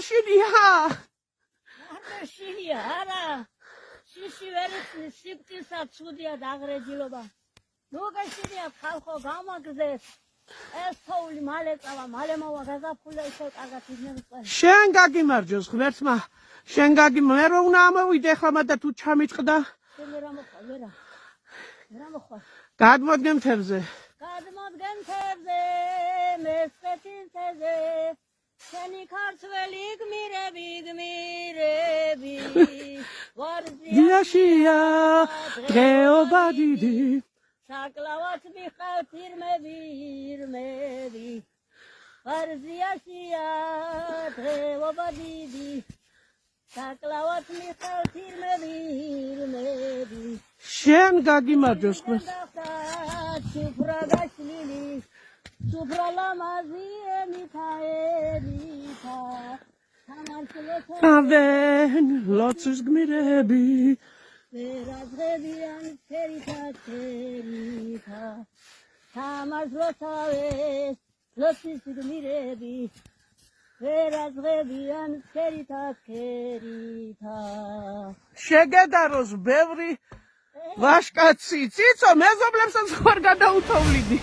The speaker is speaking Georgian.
შინია შინია არა შიში ვერ იცის სიკვდილსაც ცუდია დაღრეჯილობა ნუგაშინია ხალხო გამაგზეს ეს თოვლი მალე წავა მალე მოვა გაზაფხული ისე კარგად იძნებს შენ გაგიმარჯოს ღმერთმა შენ მე რო უნდა ამოვიდე ხამა და თუ ჩამიწყდა შენ რა მოხდა ვერა გადმოდგენ თევზე მესწეთისეზე შენი ქართველი გმირები ვარზიაშია დღეობა დიდი საკლავად მიხარ ფირმები ვარზიაშია დღეობა დიდი საკლავად მიხარ ფირმები შენ გაგიმარჯოს სუფრაგაშლილი Aven lotus gmirები ვერაზღებიან ფერიტა სამაზროსავეს ლოცვის გმირები ვერაზღებიან ფერიტა შეგედაროს ბევრი ვაშკაცი ციცო მეზობლებსაც ხარ გადაუთოვლიდი